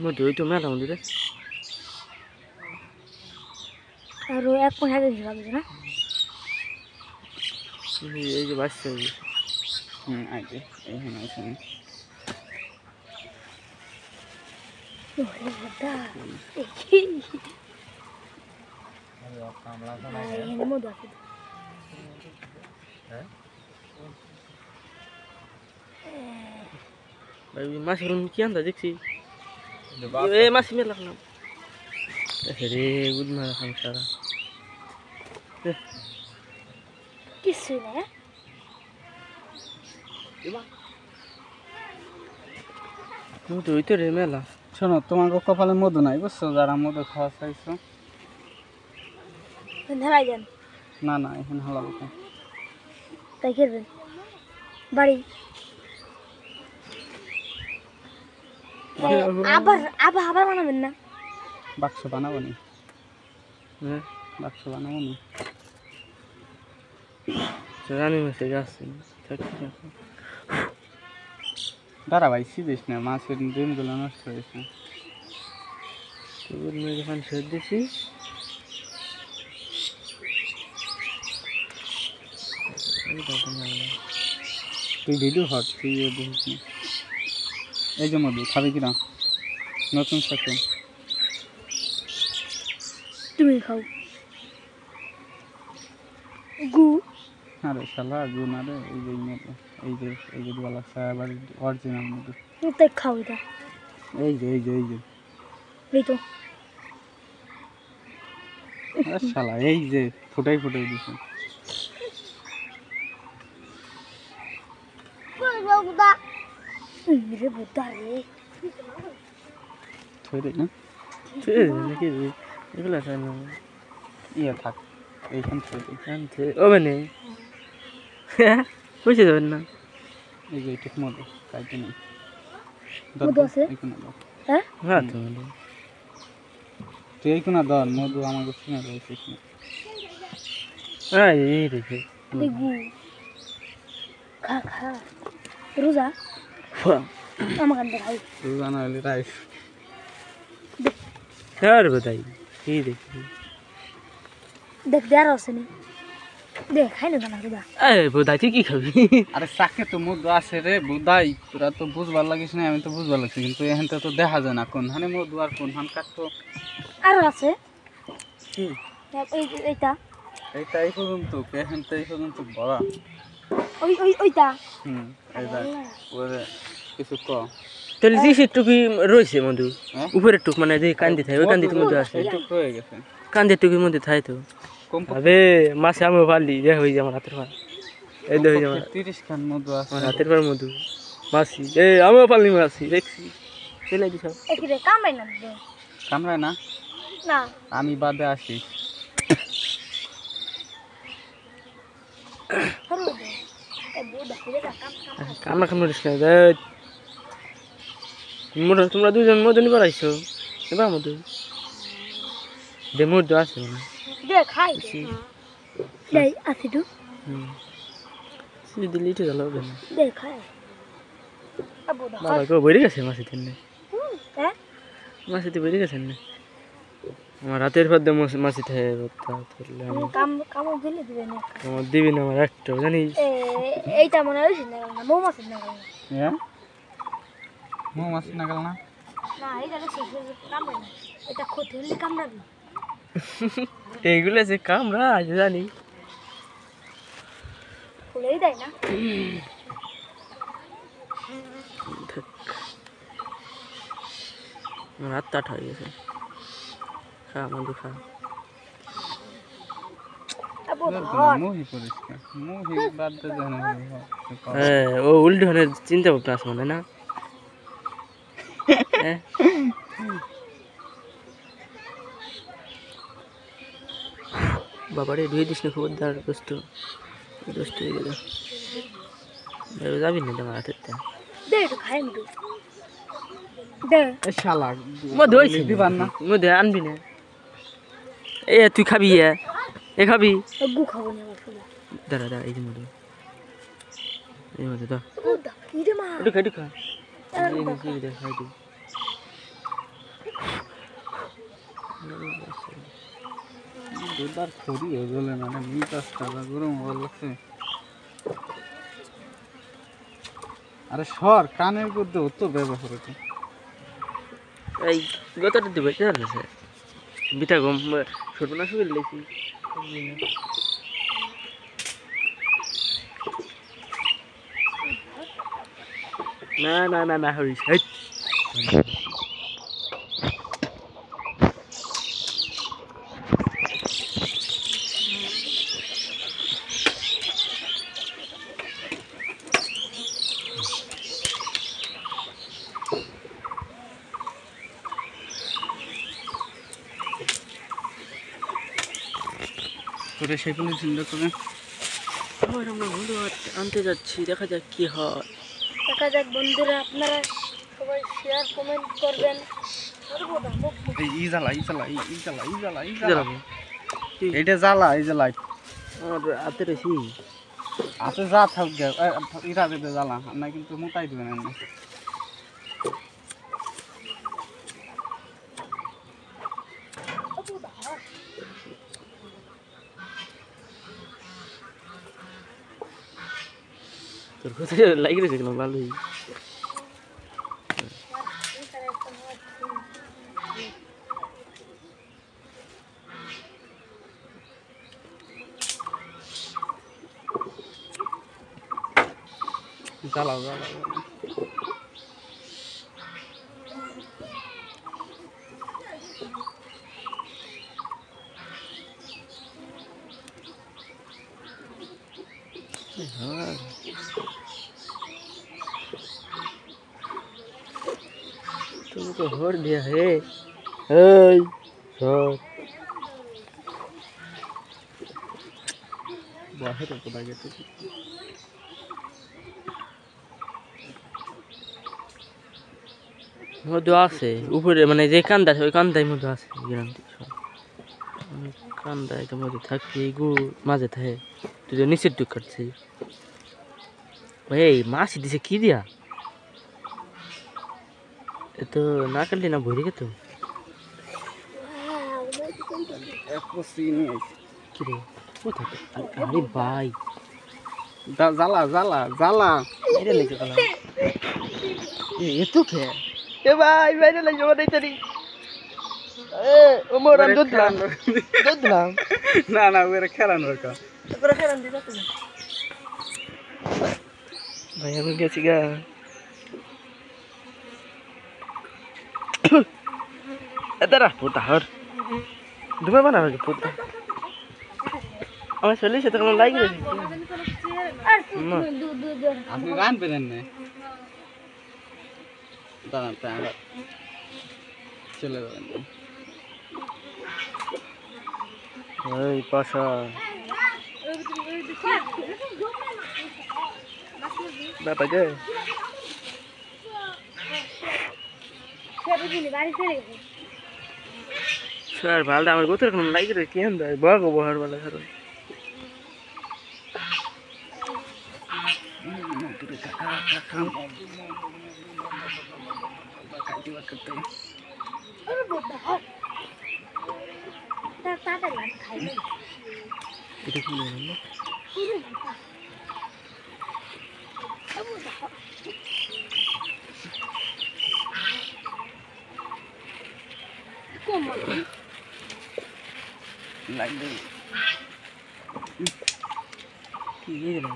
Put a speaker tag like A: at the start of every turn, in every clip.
A: মধু তো মেলা মধু রে
B: আর এক পয়সা দিয়ে লাগবে না
A: এই যে বাচ্চা
C: আইছে এইখানে আছে
B: ওরে বড়া
C: আরে কামলা তো না
B: এই মধু আছে
C: হ্যাঁ
A: ভাই মাছের কি আনতা দেখছি এ মাছ মেলা না রে গুড মাছ খাম সারা
B: কিছু না
A: মধু হইতো রে মেলা
C: শোনো তোমার কপালে মধু নাই বুঝছো যারা মধু খাওয়া চাইছো
B: ধরাই দেন
C: না না এখানে হালাবো না
B: তাই খেলবেন বাড়ি আবার আবার আবার বানাবেন না
C: বাক্স বানাবো নি
A: হ্যাঁ
C: বাক্স বানাবো নি
A: রানী মাছে গাছ
C: দাঁড়া ভাই সিদিস না মাছের ডিমগুলো নষ্ট হয়েছে
A: তোর মেয়ে যখন ছেড়ে দিছি
C: তুই ভিডিও হট তুই দেখিস না এই যে মধু খাবি কিনা নতুন সাথে
B: তুমি খাও গু
C: আরে শালা গুণ আরে এই যে মধু এই যে বলা আবার অরিজিনাল মধু
B: তাই খাও এটা
C: এই যে
B: এই তো
C: আরে শালা এই যে ফুটাই দিছে
B: রে বুদ্ধা রে
C: থই দে না
A: নাকি এগুলো খাই না
C: ইয়ে থাক এইখান থেকে
A: আনতে ও মানে বুঝতে যাবেন না
C: এই যে ঠিক মধু কাইতে নেই
B: মধু আছে? হ্যাঁ
A: হ্যাঁ তো
C: তুই এই কোনা ধর মধু আমাকে শুনে রয়েছিস না
A: হ্যাঁ এই দেখে
B: এই গু খা খা রোজা আমার কাছে খাই
C: তুই জানা হলে রাইস
A: আর बताइए এই দেখি
B: দেখ দেয়ার আছে নি দেখ খাই না জানা রোজা
A: এই বোধাই তুই কি খাবি
C: আরে চাকে তো মধু আছে রে বুদাই তোরা তো বুঝবার লাগিস না আমি তো বুঝবার লাগছি কিন্তু এখানটা তো দেখা যায় না কোন হানে মধু আর কোন হান কাটতো
B: আরো আছে
A: কি
B: এইটা
C: এইটা এই পর্যন্ত এখানটা এই পর্যন্ত বড়া
B: ওইটা
C: এই দেখ ওরে কিছু ক
A: তাহলে যে টুকি রয়েছে মধু
C: হ্যাঁ?
A: উপরের টুক মানে যে কান্দি থাকে ওই কান্দিতে মধু আছে
C: এইটুক রয়ে গেছে
A: কান্দের টুকির মধ্যে থাকে তো
C: কম
A: আবে মাসে আমি পারলি যে হয়ে যায় আমার হাতের পর এই তো হয়ে যায়
C: 30 খান মধু আছে
A: আমার হাতের পর মধু মাসি এই আমিও পারলি মাসি দেখছি চলে দিস
B: এখানে কামাই না দে
C: কামড়ায় না
B: না
C: আমি বাদে আসি
B: হরো দে এ বুদা হিরে কাম
A: কামড়া কামড়া দিস না তোমরা দুজন মধু নিবার আইছো এবার মধু দে মধু আছে মানে
B: দে খাই দে আছে তো
A: দিল্লি তো গেল কেন
B: দে খাই আবুদা
A: বাবা কেউ বেরিয়ে গেছে মাসিতে না
B: হ্যাঁ
A: মাসিতে বেরিয়ে গেছেন না আমার রাতের পর দিয়ে মাসিতে
B: কাম দিলে দিবে না
A: আমার দিবি না আমার একটা জানিস
B: এইটা মনে হয় না মৌ মাছ না
C: হ্যাঁ মো মাছ না গেল না
B: না এইটা শেষ কামড়ে না এটা ক্ষতি হলে কামড়াবি
A: এইগুলো যে কামড়া আছে জানি
B: ফুলেই দেয় না
A: রাত তাট হয়ে গেছে খা মধু খা
C: মুহি পরিষ্কার মুহি বাদ দে জানা
A: হ্যাঁ ও উল্টো ধরনের চিন্তা ভাবনা আছে মনে না হ্যাঁ বাবারে ধুয়ে দিস না খবরদার দোস্ত দোস্ত হয়ে গেল যাবি না তোমার হাতের
B: দে একটু খাই একটু দে
C: শালা
A: মধু হয়েছে
C: দিবার না
A: মধু আনবি না এ তুই খাবি এ খাবি
B: গু খাবো না
A: দাঁড়া দাঁড়া এই যে মধু এই মধু দাও
B: ইরে মা
A: একটু খা দেখাই দিই
C: দুধবার খড়ি হয়ে গেলে মানে মিটাস টাকা গরম হওয়ার লাগছে আরে সর কানের করতে হতো ব্যবহার হতো
A: এই গতটা দিবে কি আছে বিটা গম ছোট না শুয়ে লেছি না না না না হরিস হেই
C: তোরে সেগুলো চিন্তা করে
A: আবার আমরা বন্ধু আনতে যাচ্ছি দেখা যাক কি হয়
B: দেখা যাক বন্ধুরা আপনারা সবাই শেয়ার কমেন্ট করবেন
C: ই জ্বালা ই জ্বালা ই জ্বালা ই জ্বালা ই জ্বালা
A: জ্বালাবো
C: এইটা জ্বালা এই যে লাইট
A: আমার হাতে রেছি
C: আছে যা থাক গে ইরা দেবে জ্বালা না কিন্তু মোটাই দিবেন না
A: তোর কোথায় লাগি রেছে কেন ভালোই
C: জ্বালা জ্বালা
A: हाँ तुमको हर दिया है सर
C: বাহিরে কোথায় গেছে
A: মধু আছে উপরে মানে যে কান্দা ওই কান্দায় মধু আছে গ্রান্তি কান্দায় তো মধু থাকছে গু মাঝে থাকে তুই তো নিচের টুক কাটছি ভাই মাছি দিছে কি দিয়া এ তো না কাটলি না ভরে গেত
C: এক সিনি আছে
A: কি রে কোথায় আরে ভাই
C: জ্বালা জ্বালা জ্বালা
A: এটা লেগে গেল এ তো কে এ ভাই বাইরে লাগে যাবো নাই তারি এ ওমর আমি দুধ দিলাম
C: না না ওরে খেলানোর কা
A: তোরা খেলান দিতে তো ভাই আমি গেছি গা এদারা পুতা হর দুমে বানাবে কি পুতা আমার চলে সে তো কোনো লাইক রে
B: আর দু
C: আপনি রান পেলেন না দাঁড়ান তাই চলে যাবেন
A: এই পাশা বাবা গে
B: বাড়ি চলে গেছে
A: স্যার ভালটা আমার গোতর কোনো লাইক রে কি হন্দা বগো বহার वाला স্যার
B: अरे बोलता है ताता लाट खाई ले
A: এটা কি বলেন না
C: লাইক দে
A: কি এই না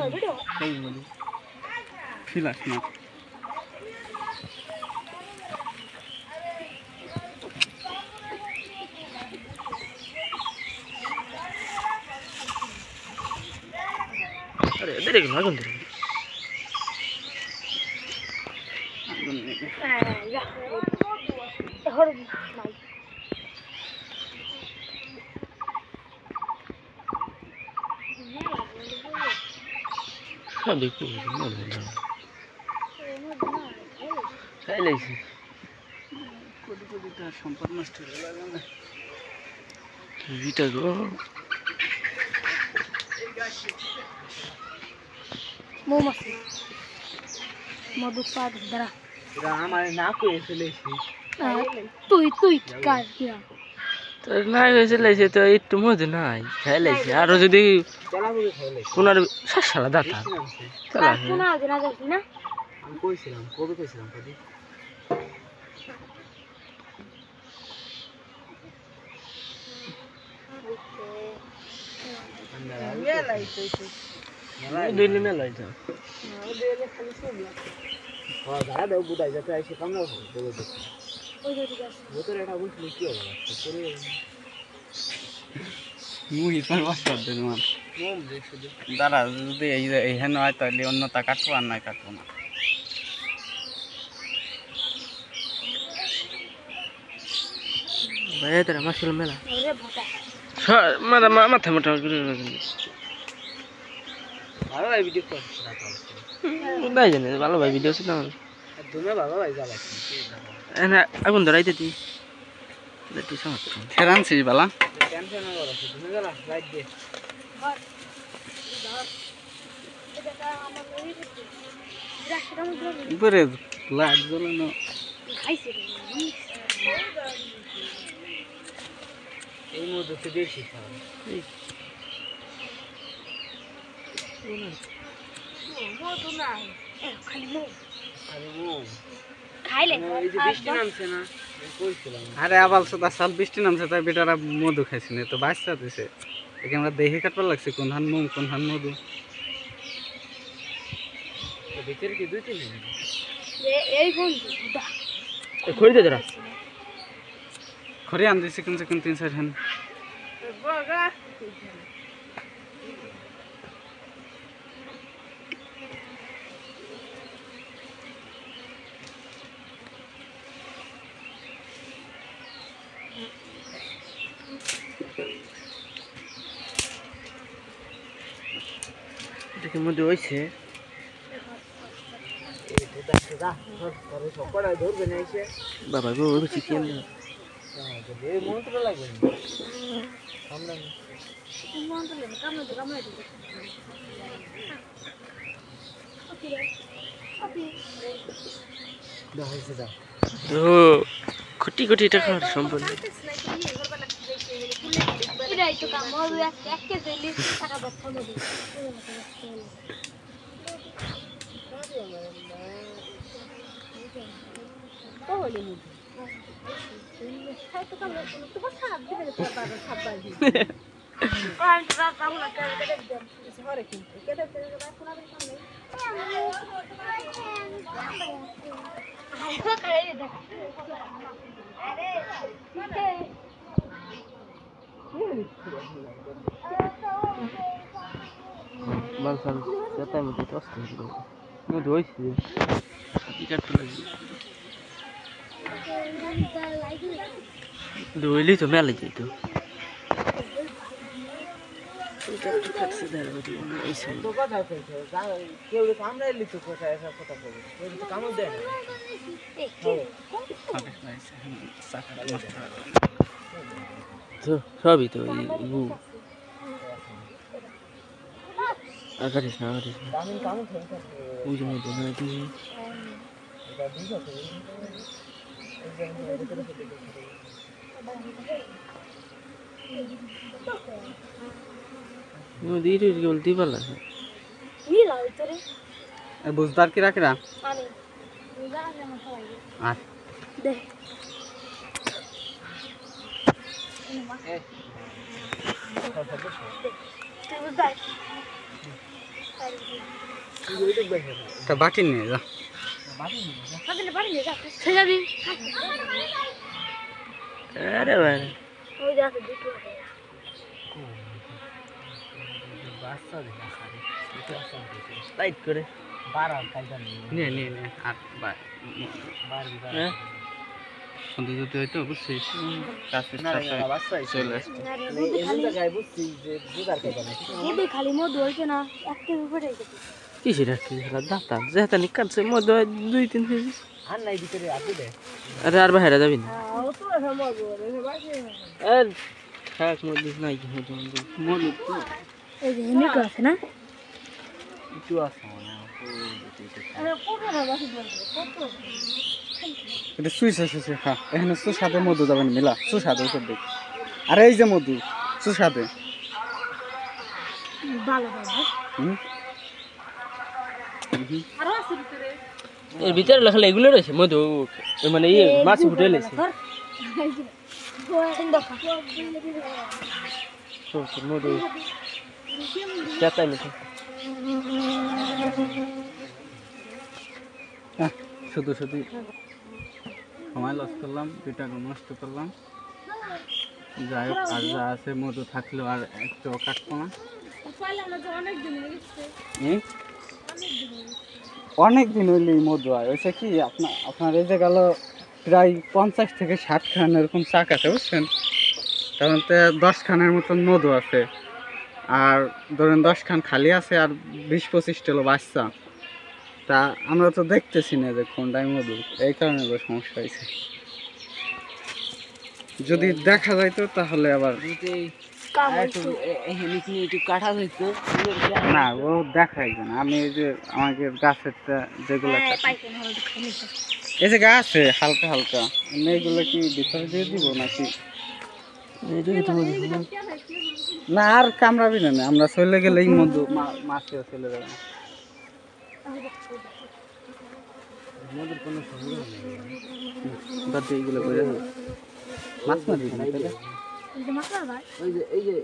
B: वीडियो
A: কই বলি
C: ফিলাস না
A: আরে এদের কি লাগুন দিল
B: या हर नहीं
A: সব দেখি না চাইলেছি
C: কোটি কোটি তার সম্পদ নষ্ট হয়ে গেল না
A: ভিটা গো
B: মৌমাছি মধু পাক দ্বারা
A: আমার না কয়ে চলেছি
B: তুই তুই কার কিরা
D: তো নাই হয়েছে লাইছে তো একটু মজা নাই খাই লাইছে আরো যদি কোনার শালা দাতা চলা
B: শোনা হবে না যাচ্ছি না
A: আমি কইছিলাম কবে কইছিলাম কদি
D: দিল্লি মেলা হইতো
A: দাদা দেব বুদাই যাতে আইসে কামনা দেবো
B: ওই যে ঠিক আছে
A: ভেতরে এটা বলছিল কি হবে
C: মুই তোর বাসা দেন মান দাঁড়া যদি এই হেন হয় তাহলে অন্যটা কাটবো আর নয় কাটবো না
D: ভাই তোরা মাসুল মেলা
B: ওরে ভোটা
D: মাথা মোটা
A: ভালো ভাই ভিডিও কর
D: নাই জানি ভালো ভাই ভিডিও ছিল
A: তুমি ভালো ভাই জ্বালা
D: আগুন ধরাইতে দি তুই সমস্ত
C: ফেরানছিস বালা
A: টেনশন না করো তুমি জ্বালা লাইট দে
B: ঘর ঘর এটা আমার লই দিতে রাখটা মধ্যে
C: উপরে লাইট জ্বলানো
B: খাইছে
A: এই মধ্যে তো দেখছি
B: মধু নাই খালি মৌ
A: আরে ও
B: খাইলে
A: এই যে বৃষ্টি নামছে না কইছিলাম
C: আরে আবাল সদা সাল বৃষ্টি নামছে তাই বেটারা মধু খাইছে না তো বাচ্চা দিছে এখানে আমরা দেখে কাটবার লাগছে কোন হান মোম কোন হান মধু
A: ভিতরে কি দুই তিন
B: এই বন্ধু দা
D: খড়ি দে তোরা
C: খরে আন দিছে কোন কোন 3-4 হান
D: দেখে মধ্যে হয়েছে বাবা গো ওই চিকেন
A: মন্ত্র লাগবে
D: ও কোটি কোটি টাকার সম্পন্ন
B: এটাই তো কাম মধু এক কেজি দিলি টাকা বাচ্চা মধু তাহলে মধু খাই তো কাম তো কথা দিবে তো বাবা খাবার দি আর তো কাম না করে দেব সরে কিন্তু কেটে কেটে রাখো না সামনে আরে করে দেখ আরে
D: মালসাল সেটাই মধ্যে কষ্ট হয়েছিল মধ্যে হয়েছে কাটতে লাগবে ধুইলি তো মেলে যেত
A: কেউ আমরা এলি তো কোথায় এসব কথা বলবো কেউ তো কামড় দেয় না
D: সবই তো আকারিস না বুঝে মধ্যে না তুই ধীরে বলতে পারলাম
C: বুঝদার কি রাখরা আর বাটি নিয়ে যা
D: আরে ভাই লাইট করে
C: নিয়ে নিয়ে নিয়ে আর সন্ধে যদি হয়তো বুঝছিস কাছের সাথে চলে আসছে
B: খালি মধু হয়েছে না এক কেজি পড়ে গেছে
D: কিসে রাখছি দাঁতা যেহেতু কাটছে মধ্যে 2-3 কেজি
A: আর নাই ভিতরে আপনি দে
D: আরে আর বাইরে যাবি না আর থাক মধ্যে নাই
C: মধু
B: এই যে নিকো আছে না
A: একটু আছে
C: এটা সুইসে সুইসে খা এখানে সুস্বাদে মধু যাবেন মিলা সুস্বাদে উপর দিক আর এই যে মধু সুস্বাদে
B: ভালো ভালো
C: হুম
B: আরো আছে ভিতরে
D: এর ভিতরে লেখা এগুলো রয়েছে মধু মানে ইয়ে মাছ ফুটে লেছে মধু চেতাই লেছে
C: শুধু শুধু সময় লস করলাম 2 টাকা নষ্ট করলাম যাই হোক আর যা আছে মধু থাকলেও আর একটু কাটবো না অনেক দিন হইলে মধু হয় ওইসে কি আপনার এই যে গেল প্রায় 50 থেকে 60 খান এরকম চাক আছে বুঝছেন তখন তো 10 খানের মতন মধু আছে আর ধরেন 10 খান খালি আছে আর 20-25 হলো বাচ্চা তা আমরা তো দেখতেছি না যে কোনটাই মধু এই কারণে সমস্যা হয়েছে যদি দেখা যাইতো তাহলে আবার
D: কাটা হইতো
C: না ও দেখাই না আমি এই যে আমাদের গাছেরটা যেগুলো এই যে গাছ আছে হালকা হালকা এইগুলো কি ভিতরে দিয়ে দিব নাকি না আর কামড়াবি না আমরা চলে গেলেই মধু মাছে চলে যাবে মধুর কোনো সমস্যা নেই বাদ দিয়ে এইগুলো করে মাছ মারবি না
D: এই যে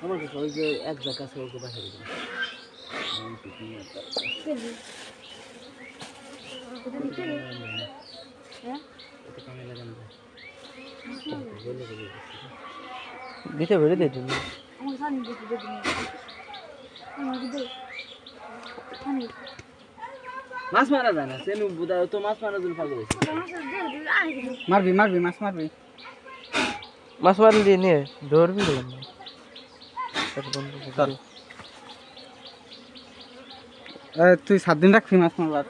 D: আমার কাছে ওই যে এক জায়গা আছে ওকে বাসায় দিলাম দিতে ভরে দিয়ে দিন মাছ মারা যায় না সেনু বুদা তো মাছ মারা দিল পাগল
C: মারবি মারবি মাছ মারবি
D: মাছ মারলে দিয়ে নিয়ে ধরবি বললাম
C: তুই 7 দিন রাখবি মাছ মারবার